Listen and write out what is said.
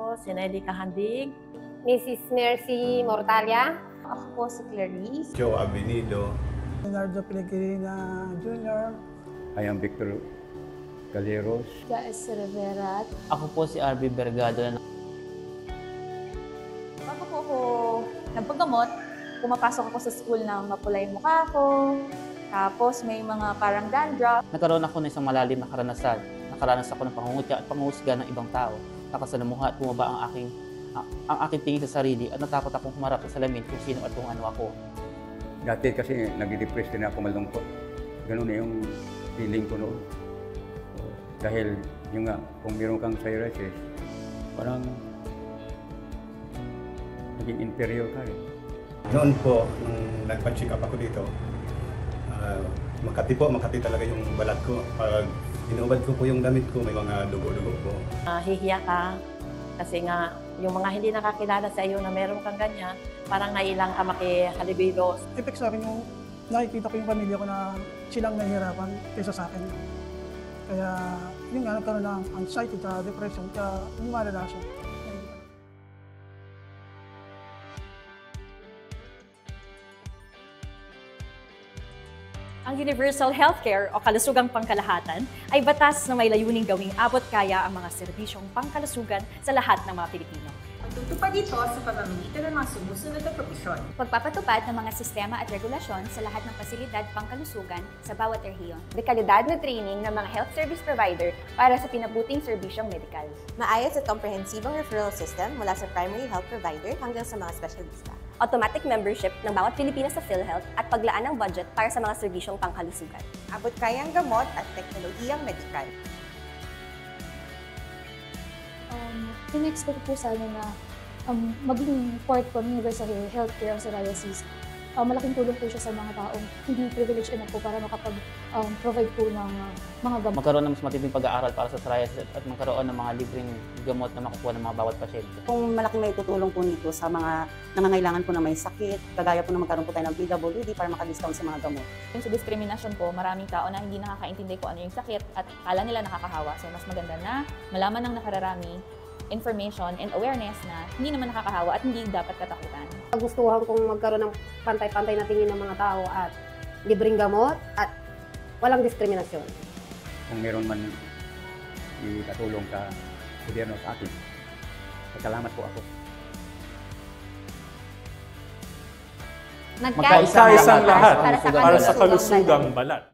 po si Nelly Kahandig. Mrs. Mercy Mortalia. Ako po si Clarice. Joe Avenido. Leonardo Pellegrina Jr. I am Victor Galeros. Jaes Rivera. Ako po si RB Bergado. Bago po ako nagpaggamot, pumapasok ako sa school ng mapula yung mukha ko. Tapos may mga parang dandruff. Nagkaroon ako ng isang malalim na karanasan. Nakaranas ako ng pangungutya at panghusga ng ibang tao. Nakasalamuha at bumaba ang aking tingin sa sarili at natakot akong humarap sa salamin kung sino at kung ano ako. Dati kasi nag-depress din ako, malungkot. Ganun na yung feeling ko noon. Dahil yung nga, kung meron kang psoriasis, parang naging inferior ka eh. Noon po, nung nagpa-check up ako dito, Makati talaga yung balat ko. Pag inuubad ko po yung damit ko, may mga dugo-dugo po. Hihiya ka kasi nga yung mga hindi nakakilala sa iyo na meron kang ganyan, parang nailang ka makihalibilo. Effect sa akin yung nakikita ko yung pamilya ko na silang nahihirapan kaysa sa akin. Kaya yun nga, nagkaroon ng anxiety, depression, kaya lumalala siya. Ang Universal Healthcare o kalusugang pangkalahatan ay batas na may layuning gawing abot kaya ang mga serbisyong pangkalusugan sa lahat ng mga Pilipino. Pagtutupad dito sa pamamagitan ng mga sumusunod na propisyon. Pagpapatupad ng mga sistema at regulasyon sa lahat ng pasilidad pangkalusugan sa bawat rehiyon. Dekalidad na training ng mga health service provider para sa pinabuting serbisyong medikal. Maayos at komprehensibong referral system mula sa primary health provider hanggang sa mga specialista. Automatic membership ng bawat Pilipino sa PhilHealth at paglaan ng budget para sa mga serbisyong pangkalusugan. Abot kayang gamot at teknolohiyang medikal. In-expect po sana na maging part po ng Universal Healthcare sa diocese. Malaking tulong po siya sa mga taong hindi privileged enough po para makapag-provide po ng mga gamot. Magkaroon ng mas matinding pag-aaral para sa psoriasis at magkaroon ng mga libreng gamot na makukuha ng mga bawat pasyente. Kung malaking may tutulong po nito sa mga nangangailangan po na may sakit, kagaya po na magkaroon po tayo ng PWD para makadiscount sa mga gamot. Yung sa discrimination po, maraming tao na hindi nakakaintindi kung ano yung sakit at kala nila nakakahawa. So mas maganda na malaman ng nakararami information and awareness na hindi naman nakakahawa at hindi dapat katakutan. Gustuhan kong magkaroon ng pantay-pantay na tingin ng mga tao at libreng gamot at walang diskriminasyon. Kung meron man ikatulong sa gobyerno sa atin, salamat po ako. Magkaisa-isang lahat para sa kalusugang balat.